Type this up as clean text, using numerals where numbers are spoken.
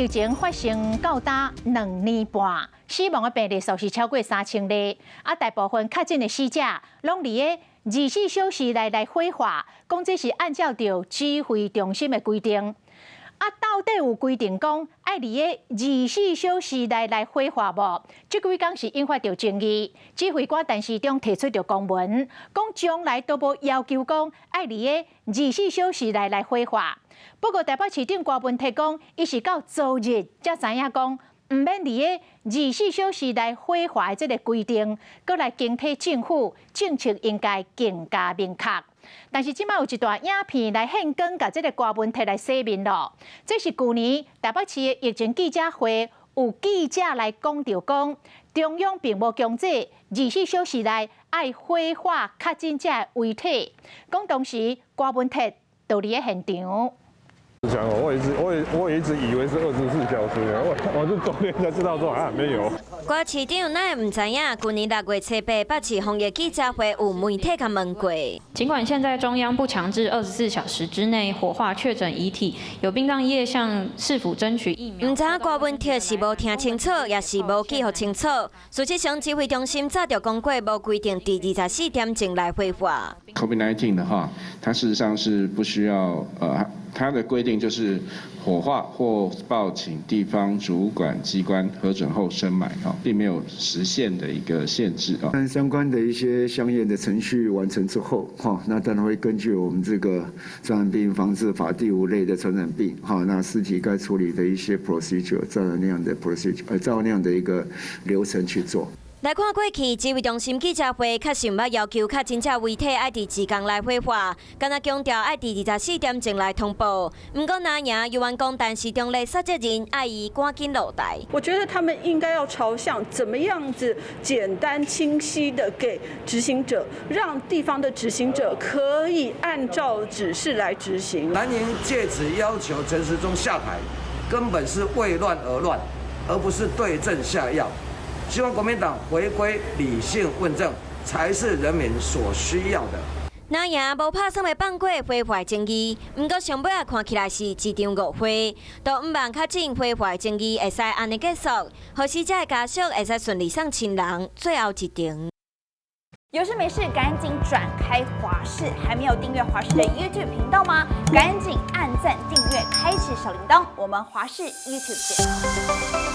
疫情发生到达2年半，死亡的病例数是超过3000例，大部分确诊的死者拢伫个24小时内来火化，讲这是按照着指挥中心的规定。到底有规定讲爱伫个24小时内来火化无？这几天是引发着争议。指挥官陈时中提出着公文，讲将来都无要求讲爱伫个24小时内来火化。不过台北市长郭文铁讲，伊是到昨日才知影讲，唔免伫个24小时内火化的这个规定，搁来警惕政府政策应该更加明确。但是即摆有一段影片来献光，甲这个郭文铁来洗面咯。这是去年台北市的疫情记者会，有记者来讲着讲，中央并无强制24小时内爱火化确诊者的遗体。讲当时郭文铁就伫个现场。讲我也一直以为是24小时的，我是昨天才知道说没有。郭市长哪会唔知影？去年6月7日北市防疫记者会有媒体甲问过。尽管现在中央不强制24小时之内火化确诊遗体，有殡葬业向市府争取疫苗。唔知郭文铁是无听清楚，也是无记录清楚。事实上，指挥中心早就讲过，无规定第24点钟来火化。COVID-19 的话，它事实上是不需要它的规定就是火化或报请地方主管机关核准后深埋并没有时限的一个限制但相关的一些相应的程序完成之后那当然会根据我们这个传染病防治法第5类的传染病那尸体该处理的一些 procedure， 照那样的 procedure， 照那样的一个流程去做。来看过去，指挥中心记者会确实毋捌要求确诊者遗体爱伫时间内火化，敢若强调爱伫24点钟来通报。不过那样有员讲，但是中立负责人爱伊赶紧落台。我觉得他们应该要朝向怎么样子简单清晰的给执行者，让地方的执行者可以按照指示来执行。蓝营借此要求陈时中下台，根本是为乱而乱，而不是对症下药。希望国民党回归理性问政，才是人民所需要的。那样无拍算的放过火化争议，不过上尾啊看起来是一场误会，都唔望确诊火化争议会使安尼结束，让死者的家属会使顺利送亲人最后一程。有事没事赶紧转开华视，还没有订阅华视的 YouTube 频道吗？赶紧按赞、订阅、开启小铃铛，我们华视 YouTube 见。